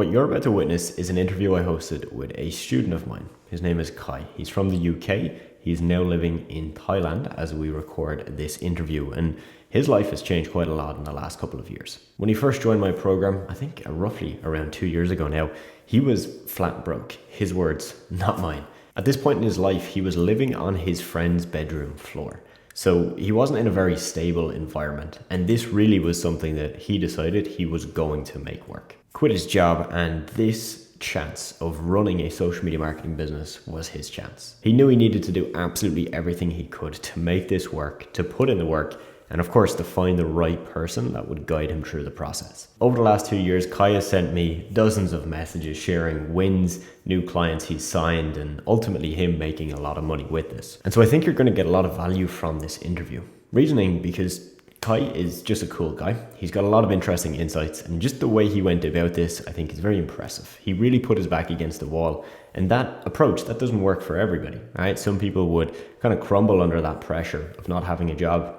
What you're about to witness is an interview I hosted with a student of mine. His name is Kai. He's from the UK. He's now living in Thailand as we record this interview, and his life has changed quite a lot in the last couple of years. When he first joined my program, I think roughly around 2 years ago now, he was flat broke. His words, not mine. At this point in his life, he was living on his friend's bedroom floor. So he wasn't in a very stable environment, and this really was something that he decided he was going to make work. Quit his job, and this chance of running a social media marketing business was his chance. He knew he needed to do absolutely everything he could to make this work, to put in the work, and of course to find the right person that would guide him through the process. Over the last 2 years, Kai has sent me dozens of messages sharing wins, new clients he's signed, and ultimately him making a lot of money with this. And so I think you're going to get a lot of value from this interview. Reasoning because Kai is just a cool guy. He's got a lot of interesting insights, and just the way he went about this, I think, is very impressive. He really put his back against the wall, and that approach, that doesn't work for everybody, right? Some people would kind of crumble under that pressure of not having a job,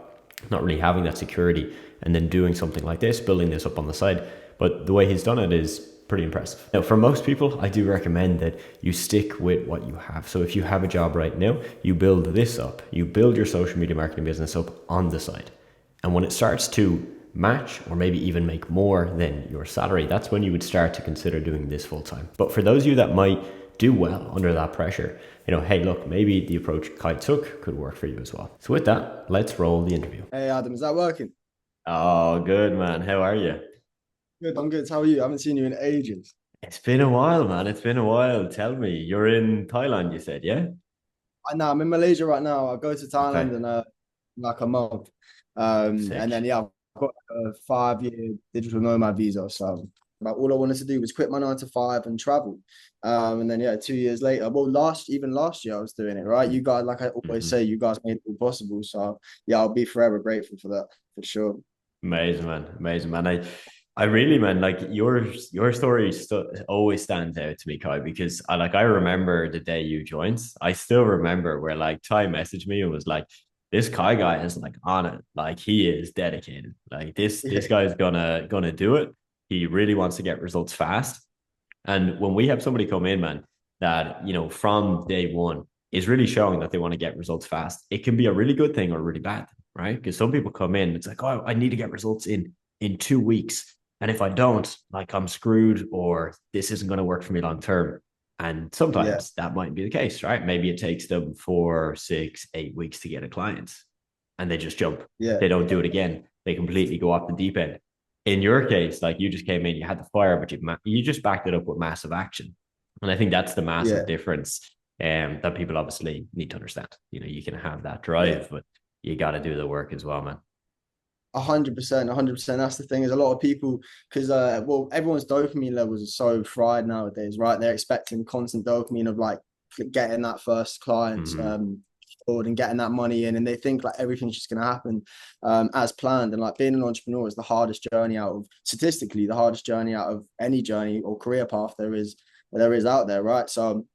not really having that security, and then doing something like this, building this up on the side. But the way he's done it is pretty impressive. Now, for most people, I do recommend that you stick with what you have. So if you have a job right now, you build this up. You build your social media marketing business up on the side. And when it starts to match or maybe even make more than your salary, that's when you would start to consider doing this full time. But for those of you that might do well under that pressure, hey, look, maybe the approach Kai took could work for you as well. So with that, let's roll the interview. Hey Adam, is that working? Oh, good, man. How are you? Good, I'm good. How are you? I haven't seen you in ages. It's been a while, man. It's been a while. Tell me, you're in Thailand, you said, yeah? I know I'm in Malaysia right now. I go to Okay. Thailand in like a month. And then Sick. yeah, I've got a 5-year digital nomad visa. So but all I wanted to do was quit my 9 to 5 and travel. And then yeah, 2 years later, well, last year I was doing it, right? You guys, like I always Mm-hmm. say, you guys made it all possible. So yeah, I'll be forever grateful for that, for sure. Amazing, man. Amazing, man. I really, man, like your story always stands out to me, Kai, because I remember the day you joined. I still remember where like Ty messaged me and was like, "This Kai guy is like on it. Like he is dedicated. Like this Yeah, guy's gonna do it. He really wants to get results fast." And when we have somebody come in, man, that, from day one is really showing that they want to get results fast, it can be a really good thing or a really bad thing, right? Because some people come in, it's like, oh, I need to get results in 2 weeks. And if I don't, like I'm screwed or this isn't going to work for me long term. And yeah, sometimes that might be the case, right? Maybe it takes them 4, 6, 8 weeks to get a client and they just jump. yeah, They don't do it again. They completely go off the deep end. In your case, like you just came in, you had the fire, but you just backed it up with massive action. And I think that's the massive yeah, difference that people obviously need to understand. You can have that yeah. drive, but you got to do the work as well, man. 100%, 100%. That's the thing is a lot of people because well, everyone's dopamine levels are so fried nowadays, right? They're expecting constant dopamine of like getting that first client Mm-hmm. forward and getting that money in, and they think like everything's just gonna happen as planned. And like being an entrepreneur is the hardest journey out of statistically the hardest journey out of any journey or career path there is out there, right? So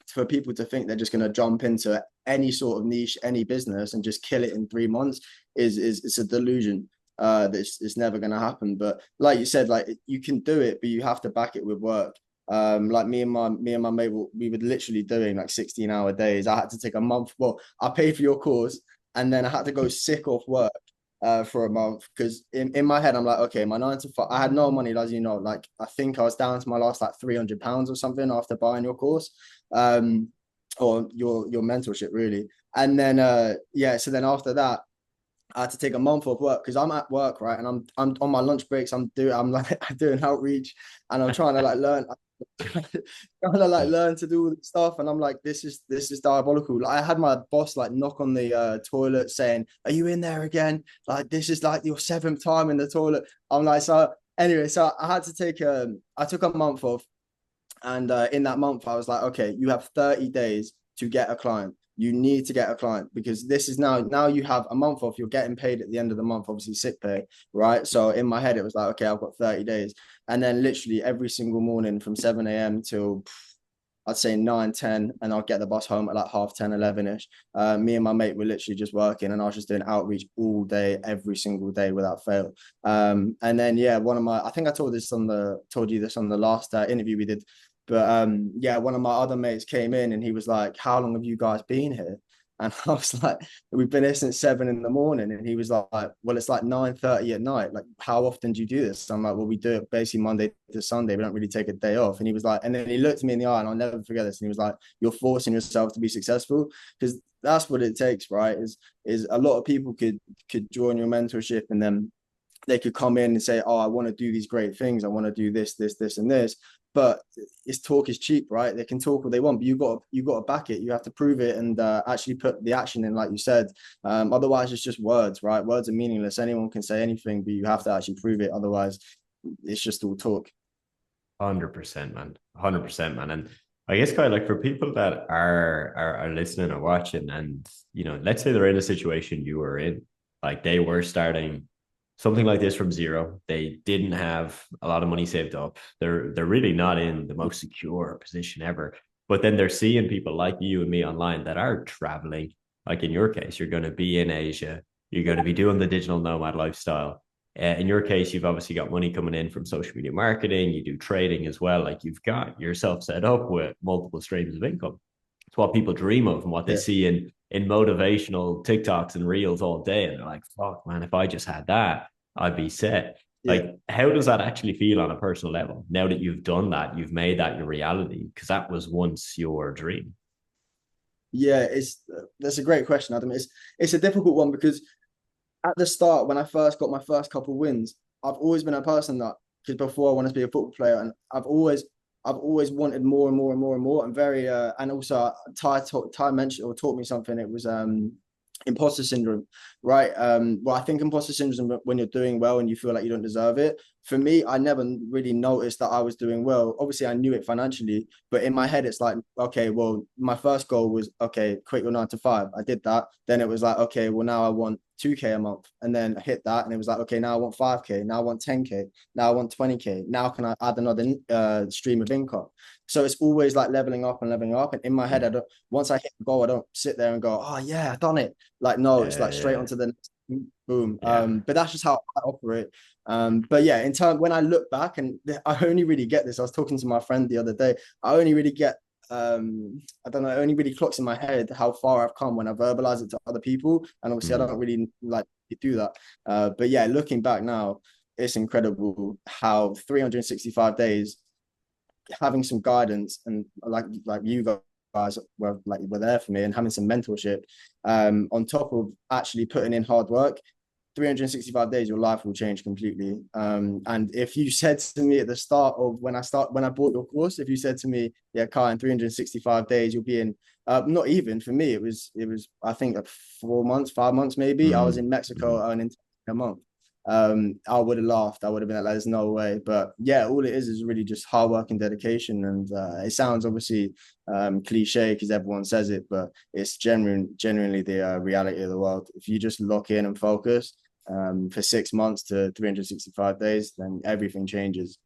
for people to think they're just going to jump into any sort of niche, any business, and just kill it in 3 months is it's a delusion. This it's never going to happen. But like you said, like you can do it, but you have to back it with work. Like me and my mate, we were literally doing like 16-hour days. I had to take a month. Well, I paid for your course, and then I had to go sick off work for a month because in my head I'm like, okay, my 9 to 5, I had no money, as you know. Like I think I was down to my last like £300 or something after buying your course, um, or your mentorship really. And then yeah, so then after that, I had to take a month off work because I'm at work, right? And I'm on my lunch breaks, I'm like I'm doing outreach and I'm trying to like learn trying to like learn to do all this stuff. And I'm like, this is diabolical. Like I had my boss like knock on the toilet saying, "Are you in there again? Like this is like your seventh time in the toilet." I'm like, so anyway, so I had to take I took a month off. And in that month, I was like, okay, you have 30 days to get a client. You need to get a client because this is now you have a month off. You're getting paid at the end of the month, obviously sick pay, right? So in my head, it was like, okay, I've got 30 days. And then literally every single morning from 7 a.m. till I'd say 9, 10, and I'll get the bus home at like half 10, 11ish. Me and my mate were literally just working, and I was just doing outreach all day, every single day without fail. And then yeah, I think I told you this on the last interview we did, but yeah, one of my other mates came in and he was like, "How long have you guys been here?" And I was like, "We've been here since 7 in the morning." And he was like, "Well, it's like 9:30 at night. Like, how often do you do this?" So I'm like, "Well, we do it basically Monday to Sunday. We don't really take a day off." And he was like, and then he looked me in the eye, and I'll never forget this. And he was like, "You're forcing yourself to be successful," because that's what it takes, right? Is a lot of people could join your mentorship, and then they could come in and say, "Oh, I want to do these great things. I want to do this, and this." But it's talk is cheap, right? They can talk what they want, but you got to back it. You have to prove it and actually put the action in, like you said. Otherwise, it's just words, right? Words are meaningless. Anyone can say anything, but you have to actually prove it. Otherwise, it's just all talk. 100%, man. 100%, man. And I guess kind of like for people that are listening or watching, and let's say they're in a situation you were in, like they were starting something like this from zero. They didn't have a lot of money saved up. They're really not in the most secure position ever. But then they're seeing people like you and me online that are traveling. Like in your case, you're going to be in Asia. You're going to be doing the digital nomad lifestyle. In your case, you've obviously got money coming in from social media marketing. You do trading as well. Like you've got yourself set up with multiple streams of income. It's what people dream of and what they Yeah. see in motivational TikToks and reels all day. And they're like, fuck, man, if I just had that, I'd be set. Yeah. Like, how does that actually feel on a personal level? Now that you've done that, you've made that your reality, because that was once your dream. Yeah, that's a great question, Adam. It's a difficult one because at the start, when I first got my first couple wins, I've always been a person that, because before I wanted to be a football player, and I've always wanted more and more and more and more. And very and also Ty mentioned or taught me something. It was imposter syndrome, right? Well, I think imposter syndrome when you're doing well and you feel like you don't deserve it. For me, I never really noticed that I was doing well. Obviously, I knew it financially, but in my head, it's like, okay, well, my first goal was, okay, quit your 9 to 5. I did that. Then it was like, okay, well, now I want 2K a month. And then I hit that. And it was like, okay, now I want 5K. Now I want 10K. Now I want 20K. Now can I add another stream of income? So it's always like leveling up and leveling up. And in my head, once I hit the goal, I don't sit there and go, oh, yeah, I done it. Like, no, it's like straight Yeah, onto the next boom. yeah, But that's just how I operate. But yeah, in turn, when I look back, and I only really get this, I was talking to my friend the other day. I only really get I don't know, it only really clocks in my head how far I've come when I verbalize it to other people. And obviously I mm, don't really like to do that. But yeah, looking back now, it's incredible how 365 days having some guidance and like you guys were there for me and having some mentorship on top of actually putting in hard work. 365 days, your life will change completely. And if you said to me at the start of when I bought your course, if you said to me, yeah, Kai, in 365 days, you'll be in, not even for me, it was, I think like 4 months, 5 months, maybe. I was in Mexico earning a month. I would have laughed. I would have been like, there's no way. But yeah, all it is really just hard work and dedication. And it sounds obviously cliche because everyone says it, but it's genuinely the reality of the world. If you just lock in and focus for 6 months to 365 days, then everything changes.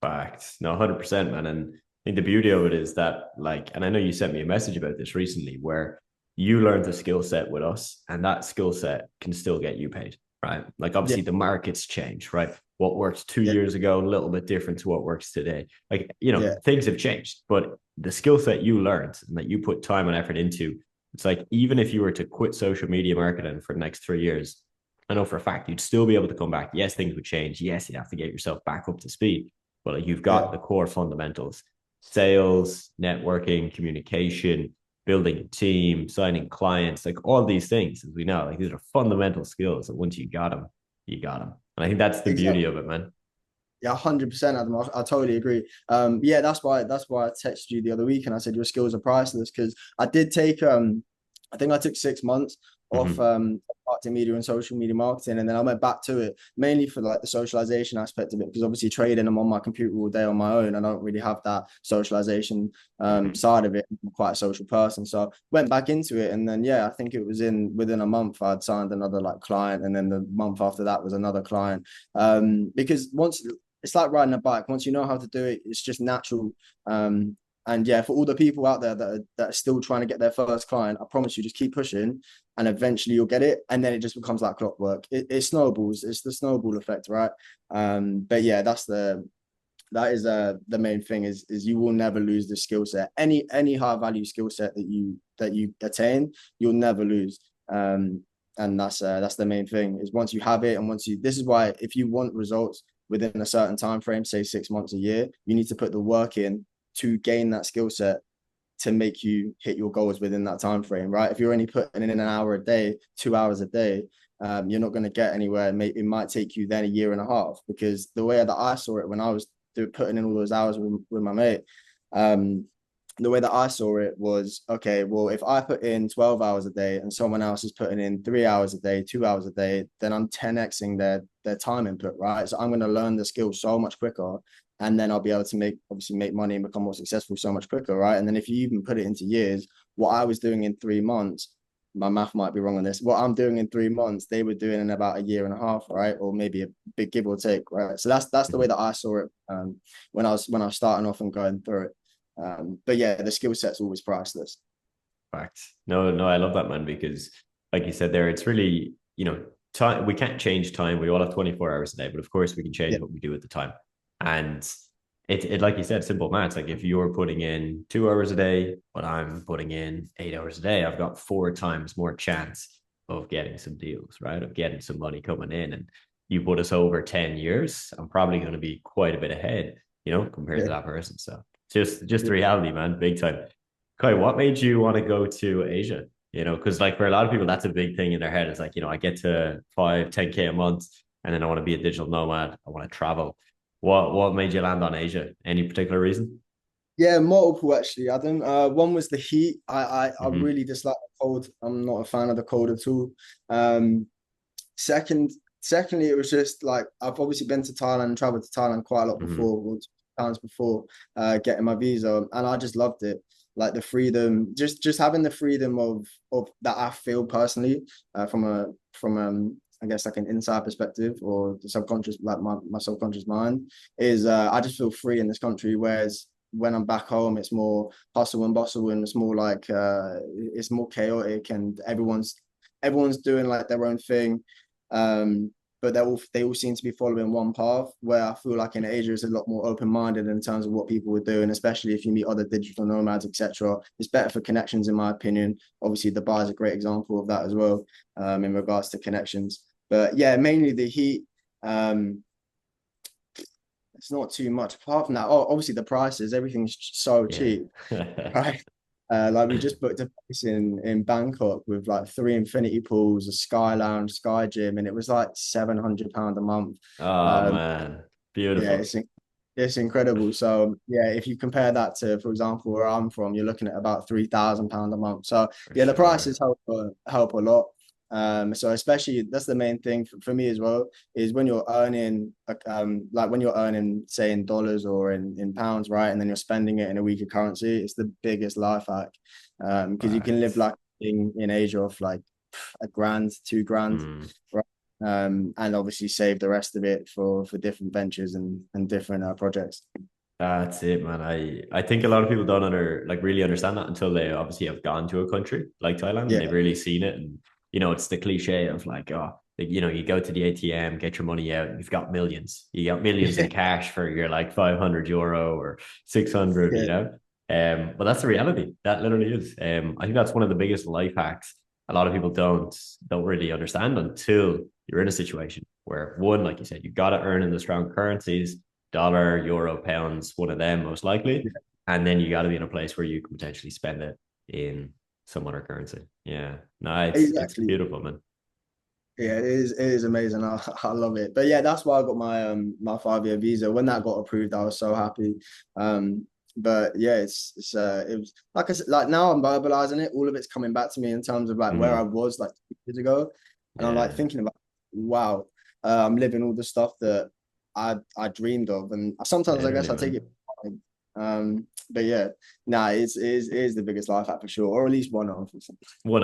facts. No, 100%, man. And I think the beauty of it is that, like, and I know you sent me a message about this recently where you learned a skill set with us, and that skill set can still get you paid, right? Like, Yeah, obviously, the markets change, right? What worked two yeah, years ago, a little bit different to what works today. Like, yeah, things have changed, but the skill set you learned and that you put time and effort into, it's like, even if you were to quit social media marketing for the next 3 years, I know for a fact you'd still be able to come back. Yes, things would change. Yes, you have to get yourself back up to speed, but like you've yeah. got the core fundamentals: sales, networking, communication, building a team, signing clients, like all these things, as we know, like these are fundamental skills that once you got them, you got them. And I think that's the beauty Exactly. of it, man. Yeah, 100%, Adam. I totally agree. Yeah, that's why I texted you the other week and I said your skills are priceless because I did take I think I took 6 months off Mm-hmm. marketing media and social media marketing, and then I went back to it mainly for like the socialization aspect of it because obviously trading, I'm on my computer all day on my own. I don't really have that socialization Mm-hmm. side of it. I'm quite a social person, so went back into it, and then yeah, I think it was in within a month I'd signed another like client, and then the month after that was another client. Because once it's like riding a bike. Once you know how to do it, it's just natural. And yeah, for all the people out there that are still trying to get their first client, I promise you, just keep pushing, and eventually you'll get it. And then it just becomes like clockwork. It snowballs. It's the snowball effect, right? But yeah, that is the main thing is you will never lose the skill set. Any high value skill set that you attain, you'll never lose. And that's the main thing is once you have it, and once you, this is why if you want results within a certain time frame, say 6 months, a year, you need to put the work in to gain that skill set to make you hit your goals within that time frame, right? If you're only putting in an hour a day, 2 hours a day, you're not going to get anywhere. It might take you then a year and a half, because the way that I saw it when I was putting in all those hours with my mate, the way that I saw it was, okay, well, if I put in 12 hours a day and someone else is putting in 3 hours a day, 2 hours a day, then I'm 10xing their time input, right? So I'm going to learn the skill so much quicker, and then I'll be able to make money and become more successful so much quicker, right? And then if you even put it into years, what I was doing in 3 months, my math might be wrong on this. What I'm doing in 3 months, they were doing in about a year and a half, right? Or maybe a big give or take, right? So that's the way that I saw it when I was starting off and going through it. But yeah, the skill set's always priceless. Fact. No, no, I love that, man, because like you said there, it's really, time, we can't change time. We all have 24 hours a day, but of course we can change Yeah, what we do at the time. And it like you said, simple maths. Like if you're putting in 2 hours a day, but I'm putting in 8 hours a day, I've got 4 times more chance of getting some deals, right? Of getting some money coming in. And you put us over 10 years, I'm probably going to be quite a bit ahead, compared to yeah, that person. So just the yeah. reality, man, big time. Kai, what made you want to go to Asia? Because like for a lot of people, that's a big thing in their head. It's like, I get to 10K a month and then I want to be a digital nomad. I want to travel. What made you land on Asia? Any particular reason? Yeah, multiple actually, Adam. One was the heat. I Mm-hmm. really dislike the cold. I'm not a fan of the cold at all. Um, second, secondly, it was just like I've obviously been to Thailand and traveled to Thailand quite a lot Mm-hmm. before, or times before, getting my visa, and I just loved it. Like the freedom, just having the freedom of that I feel personally, from I guess like an inside perspective or the subconscious, like my subconscious mind is I just feel free in this country. Whereas when I'm back home, it's more hustle and bustle, and it's more like it's more chaotic, and everyone's doing like their own thing. Um, but they all seem to be following one path. Where I feel like in Asia is a lot more open minded in terms of what people are doing, especially if you meet other digital nomads, etc. It's better for connections, in my opinion. Obviously, Dubai is a great example of that as well, in regards to connections. But yeah, mainly the heat. Um, it's not too much apart from that. Oh, obviously the prices, everything's so Yeah. cheap, right? Like we just booked a place in Bangkok with like 3 infinity pools, a sky lounge, sky gym, and it was like £700 a month. Oh Um, man, yeah, beautiful. it's incredible. So yeah, if you compare that to, for example, where I'm from, you're looking at about £3,000 a month. So For yeah, the sure. prices help a lot. So especially that's the main thing for me as well, is when you're earning like when you're earning, say, in dollars or in pounds, right? And then you're spending it in a weaker currency, it's the biggest life hack. Because you can live Facts. like in Asia off like a grand, 2 grand, Mm. right? And obviously save the rest of it for different ventures and different projects. That's it, man. I think a lot of people don't really understand that until they obviously have gone to a country like Thailand and Yeah, they've really seen it. And it's the cliche of like, oh, you go to the ATM, get your money out, and you've got millions. You got millions in yeah, cash for your like 500 euro or 600, yeah, But that's the reality. That literally is. I think that's one of the biggest life hacks a lot of people don't really understand until you're in a situation where one, like you said, you got to earn in the strong currencies, dollar, euro, pounds, one of them most likely. yeah. And then you got to be in a place where you can potentially spend it in some other currency. Yeah. No, it's Exactly. beautiful, man. Yeah, it is amazing. I love it. But yeah, that's why I got my 5 year visa. When that got approved, I was so happy. But yeah, it was like I said, like now I'm verbalizing it. All of it's coming back to me in terms of like where I Mm-hmm. was like 2 years ago, and I'm like Yeah. thinking about, wow, I'm living all the stuff that I dreamed of, and sometimes I guess Literally, I take man. it for granted. But yeah, nah, it is the biggest life hack for sure, or at least one of. One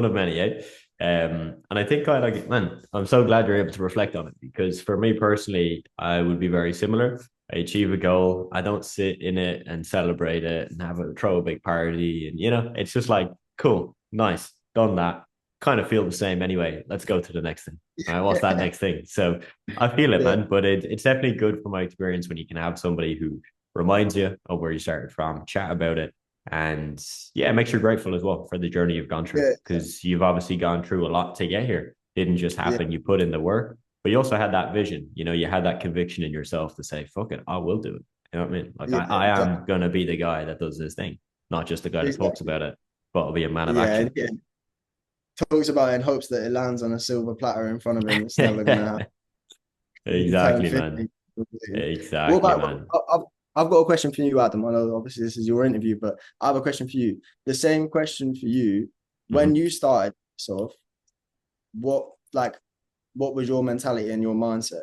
of many, eh? And I think I like it, man. I'm so glad you're able to reflect on it because for me personally, I would be very similar. I achieve a goal, I don't sit in it and celebrate it and throw a big party, and it's just like cool, nice, done that. Kind of feel the same anyway. Let's go to the next thing. All right, what's that next thing? So I feel it, Yeah, man. But it's definitely good from my experience when you can have somebody who reminds you of where you started from, chat about it, and yeah, it makes you grateful as well for the journey you've gone through yeah, because you've obviously gone through a lot to get here. Didn't just yeah, happen. You put in the work, but you also had that vision. You had that conviction in yourself to say, fuck it, I will do it. You know what I mean? Like yeah, I am exactly, going to be the guy that does this thing, not just the guy that talks exactly. about it, but I'll be a man of Yeah, action. and yeah, talks about it in hopes that it lands on a silver platter in front of him. It's never gonna happen. You turn Exactly, man. 50. What Exactly, about man. I've got a question for you, Adam. I know obviously this is your interview, but I have a question for you. The same question for you. When Mhm. you started, sort of, what like what was your mentality and your mindset?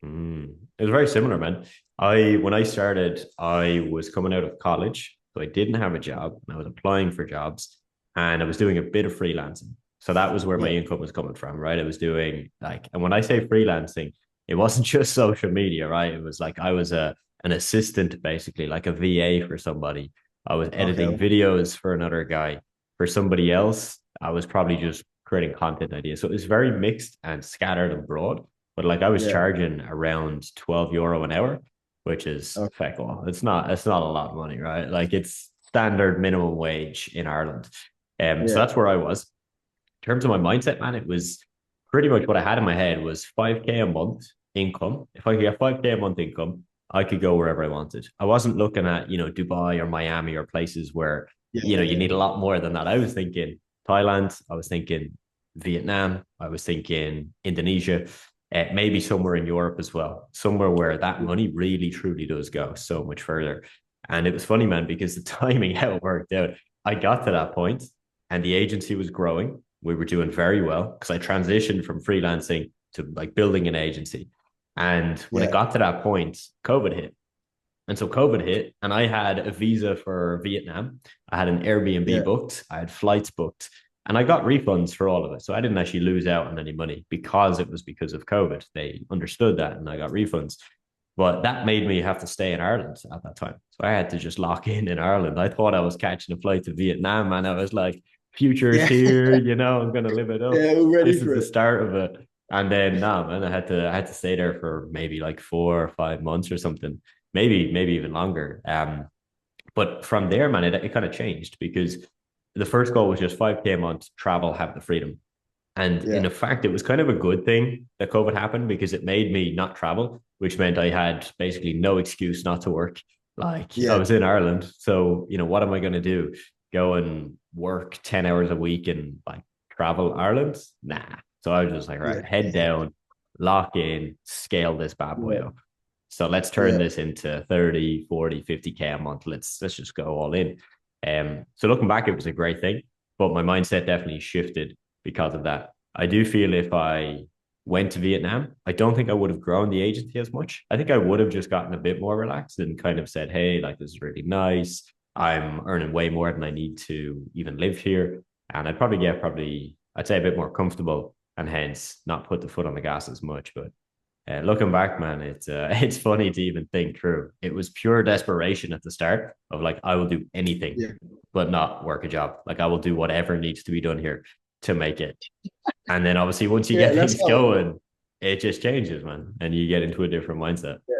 It was very similar, man. When I started, I was coming out of college, so I didn't have a job. I was applying for jobs, and I was doing a bit of freelancing. So that was where my Yeah, income was coming from, right? I was doing and when I say freelancing, it wasn't just social media, right? It was like I was an assistant, basically, like a VA for somebody. I was editing okay, videos for another guy. For somebody else, I was probably just creating content ideas. So it was very mixed and scattered and broad, but like I was yeah, charging around €12 an hour, which is okay, feck all. It's not a lot of money, right? Like it's standard minimum wage in Ireland. So yeah, that's where I was. In terms of my mindset, man, it was pretty much what I had in my head was 5K a month income. If I could get 5K a month income, I could go wherever I wanted. I wasn't looking at, Dubai or Miami or places where, yeah, you yeah, need a lot more than that. I was thinking Thailand, I was thinking Vietnam, I was thinking Indonesia, maybe somewhere in Europe as well, somewhere where that money really truly does go so much further. And it was funny, man, because the timing, how it worked out, I got to that point and the agency was growing. We were doing very well because I transitioned from freelancing to like building an agency. And when it yeah, got to that point, COVID hit. And so COVID hit, and I had a visa for Vietnam. I had an Airbnb yeah, booked, I had flights booked, and I got refunds for all of it. So I didn't actually lose out on any money because it was because of COVID. They understood that, and I got refunds. But that made me have to stay in Ireland at that time. So I had to just lock in Ireland. I thought I was catching a flight to Vietnam, and I was like, future's yeah, here, I'm going to live it up. yeah. All ready This is for the it. start of it. And then, no, man, I had to stay there for maybe like 4 or 5 months or something, maybe even longer. But from there, man, it kind of changed because the first goal was just 5K a month, travel, have the freedom. And in Yeah, fact, it was kind of a good thing that COVID happened because it made me not travel, which meant I had basically no excuse not to work. Like I yeah, was in Ireland. So, what am I going to do? Go and work 10 hours a week and like travel Ireland? Nah. So I was just like, yeah, right, head down, lock in, scale this bad boy yeah, up. So let's turn yeah, this into 30, 40, 50K a month. Let's just go all in. So looking back, it was a great thing, but my mindset definitely shifted because of that. I do feel if I went to Vietnam, I don't think I would have grown the agency as much. I think I would have just gotten a bit more relaxed and kind of said, hey, like this is really nice. I'm earning way more than I need to even live here. And I'd say a bit more comfortable and hence not put the foot on the gas as much. But looking back, man, it's it's funny to even think through. It was pure desperation at the start of like I will do anything, yeah, but not work a job. Like I will do whatever needs to be done here to make it. And then obviously once you yeah. get That's things how. going, it just changes, man, and you get into a different mindset. Yeah.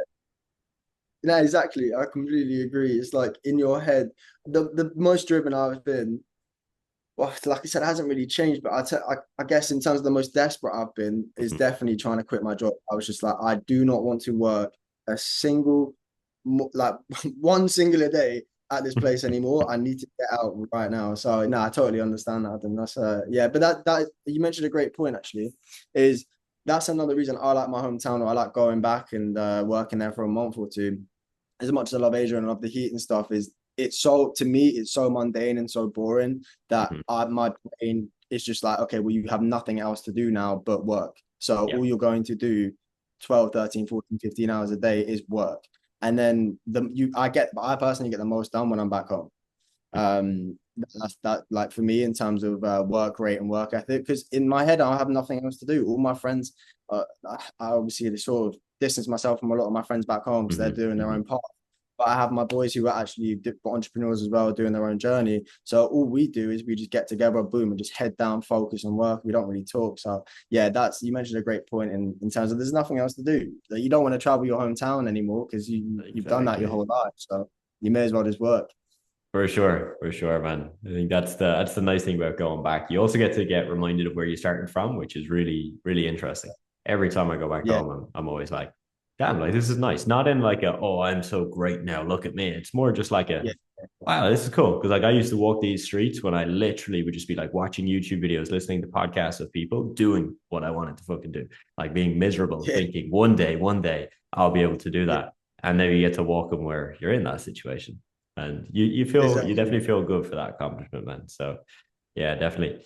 No, exactly. I completely agree. It's like in your head, the most driven I've been. Well, like I said, it hasn't really changed, but I guess in terms of the most desperate I've been is Mhm. definitely trying to quit my job. I was just like, I do not want to work a single, like one singular day at this place anymore. I need to get out right now. So no, I totally understand that. And that's yeah, but that you mentioned a great point actually, is that's another reason I like my hometown or I like going back and working there for a month or two. As much as I love Asia and I love the heat and stuff, is it's so to me it's so mundane and so boring that Mhm. my brain is just like, okay, well, you have nothing else to do now but work. So Yeah. all you're going to do 12, 13, 14, 15 hours a day is work. and then I personally get the most done when I'm back home. That's that like for me in terms of work rate and work ethic, because in my head I have nothing else to do. All my friends, I obviously sort of distance myself from a lot of my friends back home because they're doing their own part. But I have my boys who are actually entrepreneurs as well, doing their own journey. So all we do is we just get together, boom, and just head down, focus and work. We don't really talk. So yeah, that's you mentioned a great point in terms of there's nothing else to do. Like, you don't want to travel your hometown anymore because you've done that your Exactly. whole life. So you may as well just work. For sure, man. I think that's the nice thing about going back. You also get reminded of where you're starting from, which is really, really interesting. Every time I go back Yeah, home, I'm always like, damn, like this is nice. Not in like a, oh, I'm so great now, look at me. It's more just like a, yeah, wow, this is cool. Because like I used to walk these streets when I literally would just be like watching YouTube videos, listening to podcasts of people doing what I wanted to fucking do. Like being miserable, yeah, thinking one day I'll be able to do yeah, that. And then you get to walk them where you're in that situation. And you exactly. definitely feel good for that accomplishment, man. So yeah, definitely.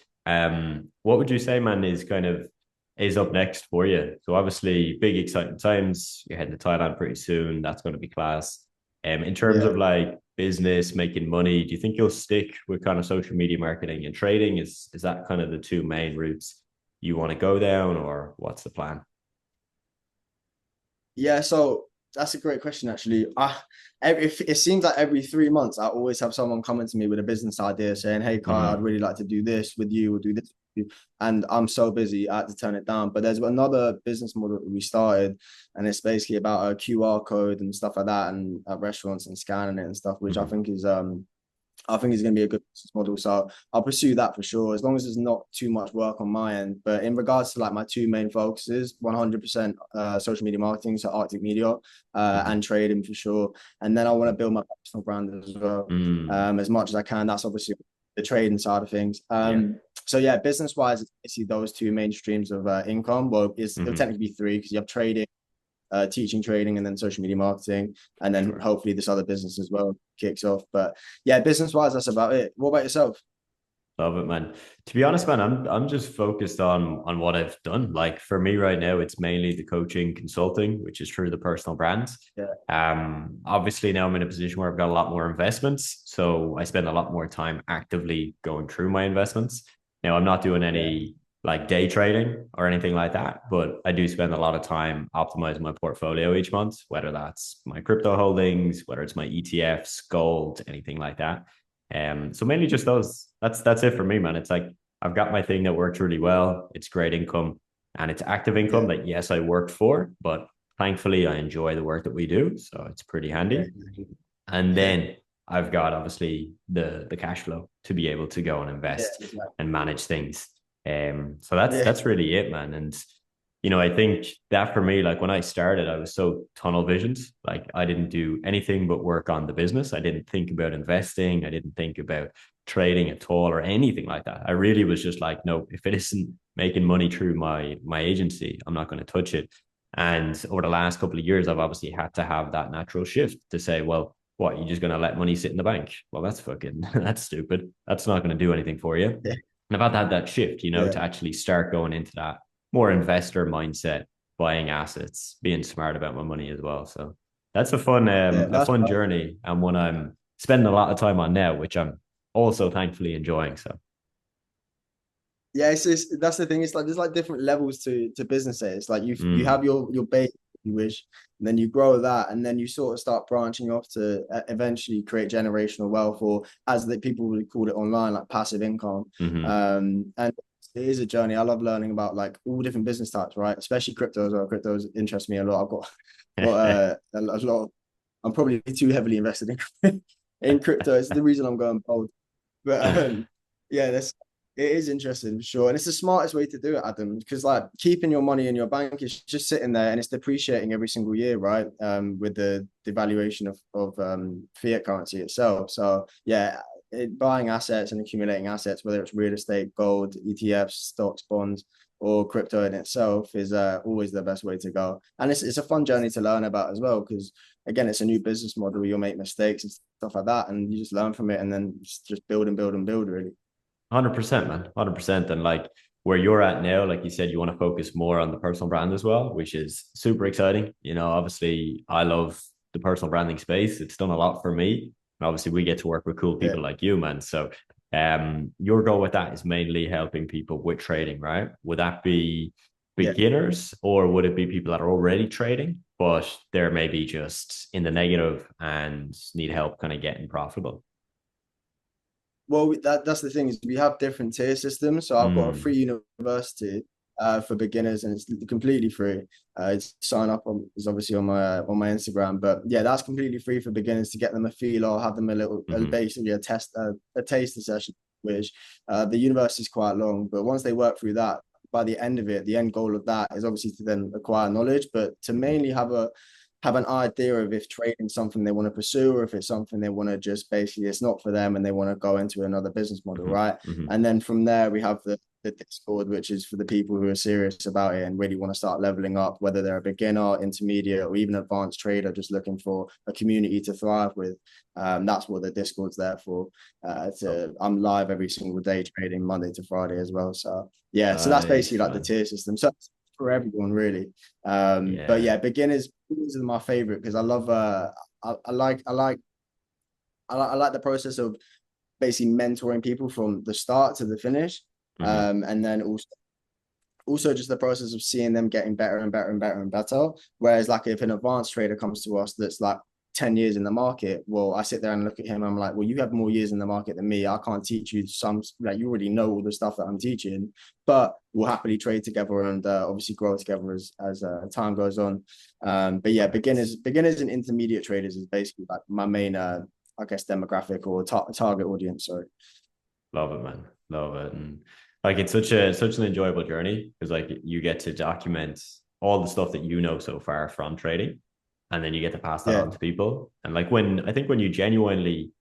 What would you say, man, is kind of is up next for you? So obviously big exciting times. You're heading to Thailand pretty soon. That's going to be class. In terms Yeah. of like business, making money, do you think you'll stick with kind of social media marketing and trading? Is that kind of the two main routes you want to go down, or what's the plan? Yeah, so that's a great question, actually. It seems like every 3 months, I always have someone coming to me with a business idea saying, "Hey, Kai, I'd Mm-hmm. really like to do this with you, or do this with you." And I'm so busy, I had to turn it down. But there's another business model that we started, and it's basically about a QR code and stuff like that, and at restaurants and scanning it and stuff, which Mm-hmm. I think it's going to be a good business model. So I'll pursue that for sure, as long as there's not too much work on my end. But in regards to like my two main focuses, 100% social media marketing, so Arctic Media, Mm-hmm. and trading for sure. And then I want to build my personal brand as well, Mm. as much as I can. That's obviously the trading side of things. Yeah. So yeah, business wise, it's basically those two main streams of income. Well, it'll Mm-hmm. technically be three because you have trading, teaching trading, and then social media marketing, and then Sure. hopefully this other business as well kicks off. But yeah, business wise, that's about it. What about yourself? Love it, man. To be honest, man, I'm just focused on what I've done. Like for me right now, it's mainly the coaching, consulting, which is through the personal brands. Yeah, Obviously now I'm in a position where I've got a lot more investments, so I spend a lot more time actively going through my investments. Now I'm not doing yeah, any like day trading or anything like that, but I do spend a lot of time optimizing my portfolio each month, whether that's my crypto holdings, whether it's my ETFs, gold, anything like that. So mainly just those. That's it for me, man. It's like I've got my thing that works really well. It's great income and it's active income yeah, that yes, I worked for, but thankfully I enjoy the work that we do. So it's pretty yeah, handy. And yeah, then I've got obviously the cash flow to be able to go and yeah, invest exactly. and manage things. So that's Yeah, that's really it, man. And I think that for me, like when I started, I was so tunnel visioned. Like I didn't do anything but work on the business. I didn't think about investing. I didn't think about trading at all or anything like that. I really was just like, no, if it isn't making money through my agency, I'm not going to touch it. And over the last couple of years, I've obviously had to have that natural shift to say, well, what, you're just going to let money sit in the bank? Well, that's fucking, that's stupid. That's not going to do anything for you. yeah, And I've had to have that shift, yeah, to actually start going into that more investor mindset, buying assets, being smart about my money as well. So that's yeah. a That's fun journey and one I'm spending a lot of time on now, which I'm also thankfully enjoying. So yeah. That's the thing. It's like there's like different levels to business. It's like you have mm, your base, you wish, and then you grow that, and then you sort of start branching off to eventually create generational wealth, or as the people would call it online, like passive income. mm-hmm. And it is a journey. I love learning about like all different business types, right? Especially crypto as well. Cryptos interest me a lot. I've got a lot. I'm probably too heavily invested in crypto. It's the reason I'm going bold. But yeah, it is interesting for sure, and it's the smartest way to do it, Adam. Because like keeping your money in your bank is just sitting there, and it's depreciating every single year, right? With the devaluation of fiat currency itself. So yeah, buying assets and accumulating assets, whether it's real estate, gold, ETFs, stocks, bonds, or crypto in itself, is always the best way to go. And it's a fun journey to learn about as well, because again, it's a new business model. You'll make mistakes and stuff like that, and you just learn from it, and then just build and build and build. Really, 100%, man. 100%. And like where you're at now, like you said, you want to focus more on the personal brand as well, which is super exciting. Obviously, I love the personal branding space. It's done a lot for me. And obviously we get to work with cool Yeah, people like you, man. So your goal with that is mainly helping people with trading, right? Would that be yeah. beginners, or would it be people that are already trading, but they're maybe just in the negative and need help kind of getting profitable? Well, that's the thing is we have different tier systems. So I've got a Mm, free university for beginners, and it's completely free. It's sign up on is obviously on my Instagram, but yeah, that's completely free for beginners to get them a feel or have them mm-hmm, basically a taster session. Which the university is quite long, but once they work through that, by the end of it, the end goal of that is obviously to then acquire knowledge, but to mm-hmm, mainly have an idea of if trading something they want to pursue or if it's something they want to just basically it's not for them and they want to go into another business model, right? mm-hmm, mm-hmm. And then from there we have the Discord, which is for the people who are serious about it and really want to start leveling up, whether they're a beginner, intermediate, or even advanced trader, just looking for a community to thrive with. That's what the Discord's there for. Oh, I'm live every single day trading Monday to Friday as well. So yeah, so that's basically nice, like the man. tier system. So for everyone really. But Yeah. yeah, beginners are my favorite because I love I like the process of basically mentoring people from the start to the finish. Mm-hmm. And then also just the process of seeing them getting better and better and better and better. Whereas like if an advanced trader comes to us that's like 10 years in the market, well, I sit there and look at him. I'm like, well, you have more years in the market than me. I can't teach you some, like you already know all the stuff that I'm teaching, but we'll happily trade together and obviously grow together as time goes on. But yeah, Perfect. beginners and intermediate traders is basically like my main, I guess, demographic or target audience. Sorry. Love it, man. Love it. And like it's such an enjoyable journey because like you get to document all the stuff that you know so far from trading, and then you get to pass that Yeah, on to people. And like when I think when you genuinely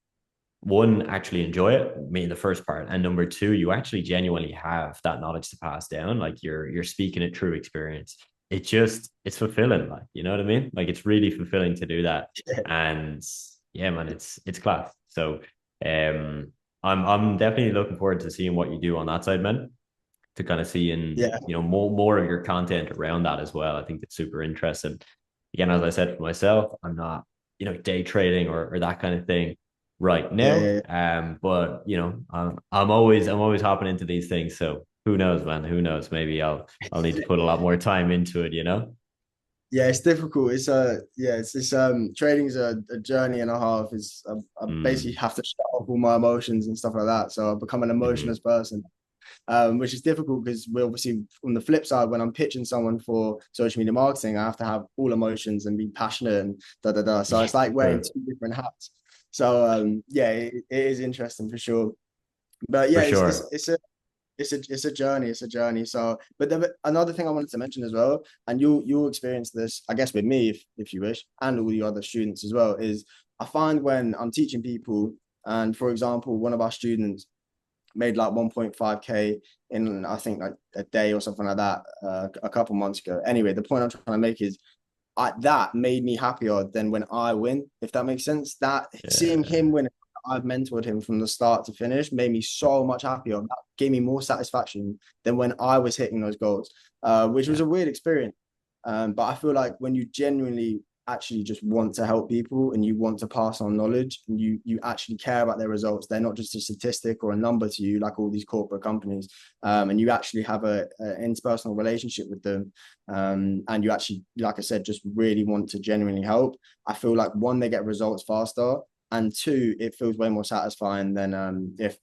one actually enjoy it, me the first part, and number two, you actually genuinely have that knowledge to pass down. Like you're speaking it through experience. It's fulfilling, like you know what I mean. Like it's really fulfilling to do that, and yeah, man, it's class. So um, I'm definitely looking forward to seeing what you do on that side, man. To kind of seeing yeah, more of your content around that as well. I think it's super interesting. Again, as I said for myself, I'm not day trading or that kind of thing right yeah, now. yeah. But I'm always hopping into these things. So who knows, man? Who knows? Maybe I'll need to put a lot more time into it. Yeah, it's difficult. It's trading's a journey and a half. I basically Mm, have to shut off all my emotions and stuff like that. So I've become an mm-hmm. emotionless person, which is difficult because we obviously on the flip side, when I'm pitching someone for social media marketing, I have to have all emotions and be passionate and da da da. So Yeah, it's like wearing true. two different hats. So yeah, it is interesting for sure. But For yeah, sure. it's a journey. It's a journey. So, but another thing I wanted to mention as well, and you'll experience this, I guess, with me if you wish, and all the other students as well, is I find when I'm teaching people, and for example, one of our students made like 1.5K in I think like a day or something like that a couple months ago. Anyway, the point I'm trying to make is that made me happier than when I win, if that makes sense. That seeing him Yeah. win, I've mentored him from the start to finish, made me so much happier. That gave me more satisfaction than when I was hitting those goals, which was Yeah. a weird experience. But I feel like when you genuinely actually just want to help people and you want to pass on knowledge and you actually care about their results, they're not just a statistic or a number to you like all these corporate companies, and you actually have a interpersonal relationship with them, and you actually, like I said, just really want to genuinely help. I feel like one, they get results faster, and two, it feels way more satisfying than if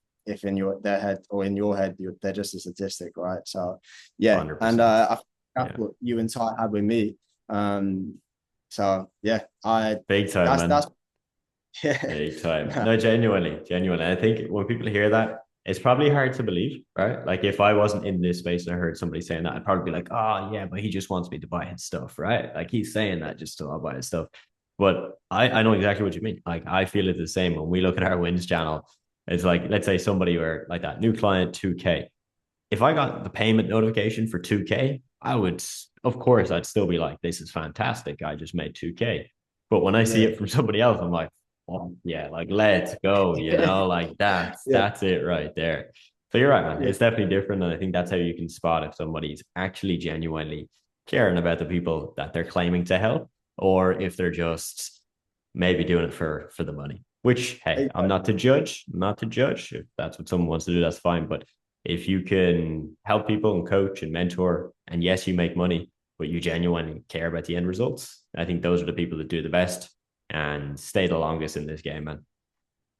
in their head or in your head they're just a statistic, right? So yeah, and 100%. that's Yeah. what you and Ty had with me. um so yeah, Big time, that's man. yeah. Big time. No, genuinely, genuinely. I think when people hear that, it's probably hard to believe, right? Like if I wasn't in this space and I heard somebody saying that, I'd probably be like, oh yeah, but he just wants me to buy his stuff, right? Like he's saying that just so I'll buy his stuff. But I know exactly what you mean. Like I feel it the same when we look at our wins channel. It's like, let's say somebody were like that new client 2K. If I got the payment notification for 2K, I would, of course, I'd still be like, this is fantastic. I just made 2K. But when I see Yeah. it from somebody else, I'm like, oh, yeah, like let's go, like Yeah, that's it right there. So you're right, man. yeah, It's definitely different. And I think that's how you can spot if somebody's actually genuinely caring about the people that they're claiming to help, or if they're just maybe doing it for the money. Which, hey, I'm not to judge, not to judge. If that's what someone wants to do, that's fine. But if you can help people and coach and mentor, and yes, you make money, but you genuinely care about the end results, I think those are the people that do the best and stay the longest in this game, man.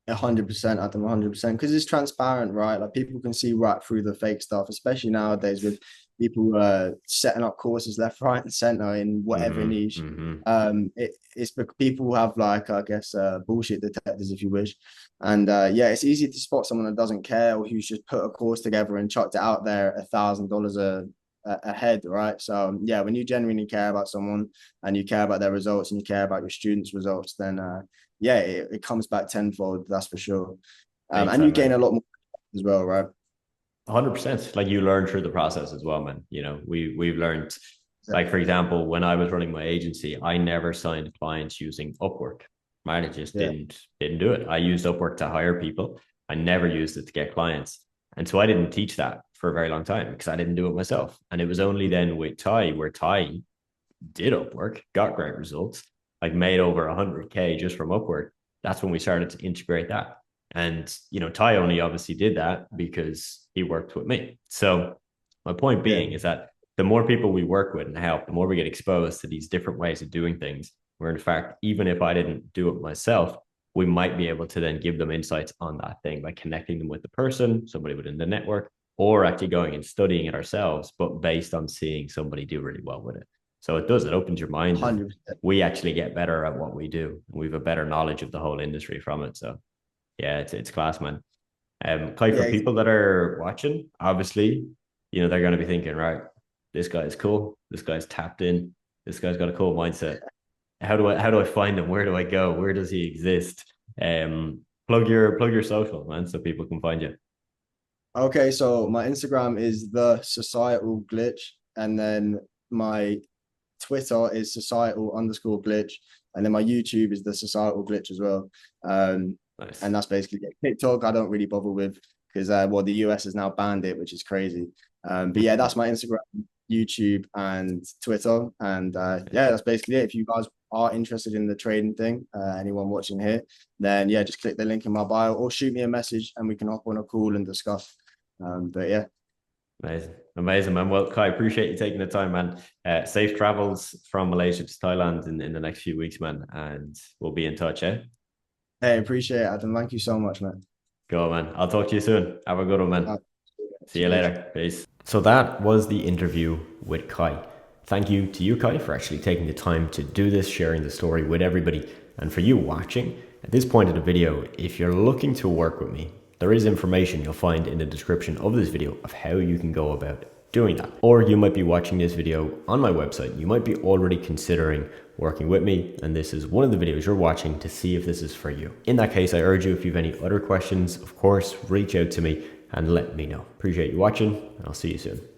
100%, Adam, 100%. Because it's transparent, right? Like people can see right through the fake stuff, especially nowadays with people setting up courses left, right, and center in whatever Mm-hmm, niche. mm-hmm. It's because people have like, I guess, bullshit detectors, if you wish. And yeah, it's easy to spot someone that doesn't care or who's just put a course together and chucked it out there $1,000 a head, right? So yeah, when you genuinely care about someone and you care about their results and you care about your students' results, then yeah, it comes back tenfold, that's for sure. Big And you time, gain man. a lot more as well, right? 100%. Like you learn through the process as well, man. We've learned, like for example, when I was running my agency, I never signed clients using Upwork. Right, it just Yeah, didn't do it. I used Upwork to hire people. I never used it to get clients, and so I didn't teach that for a very long time because I didn't do it myself. And it was only then with Ty, where Ty did Upwork, got great results, like made over 100K just from Upwork. That's when we started to integrate that. And, Ty only obviously did that because he worked with me. So my point yeah, being is that the more people we work with and help, the more we get exposed to these different ways of doing things, where in fact, even if I didn't do it myself, we might be able to then give them insights on that thing by connecting them with the person, somebody within the network, or actually going and studying it ourselves, but based on seeing somebody do really well with it. So it opens your mind, and 100%. we actually get better at what we do. We have a better knowledge of the whole industry from it. So yeah, it's class, man. Kai, for Yeah, people that are watching, obviously, they're going to be thinking, right, this guy's cool. This guy's tapped in. This guy's got a cool mindset. How do I find him? Where do I go? Where does he exist? Plug your social, man, so people can find you. okay, so my Instagram is the societal glitch, and then my Twitter is societal_glitch, and then my YouTube is the societal glitch as well. Nice. And that's basically it. TikTok, I don't really bother with because well, the US has now banned it, which is crazy. But yeah, that's my Instagram, YouTube, and Twitter, and yeah, that's basically it. If you guys are interested in the trading thing, anyone watching here, then yeah, just click the link in my bio or shoot me a message, and we can hop on a call and discuss. But yeah, Amazing. Amazing, man. Well, Kai, appreciate you taking the time, man. Safe travels from Malaysia to Thailand in the next few weeks, man. And we'll be in touch, eh? hey, appreciate it, Adam. Thank you so much, man. Go, man. I'll talk to you soon. Have a good one, man. Uh, See you cheers. later. Peace. So that was the interview with Kai. Thank you to you, Kai, for actually taking the time to do this, sharing the story with everybody. And for you watching, at this point of the video, if you're looking to work with me, there is information you'll find in the description of this video of how you can go about doing that. Or you might be watching this video on my website. You might be already considering working with me, and this is one of the videos you're watching to see if this is for you. In that case, I urge you, if you have any other questions, of course, reach out to me and let me know. Appreciate you watching, and I'll see you soon.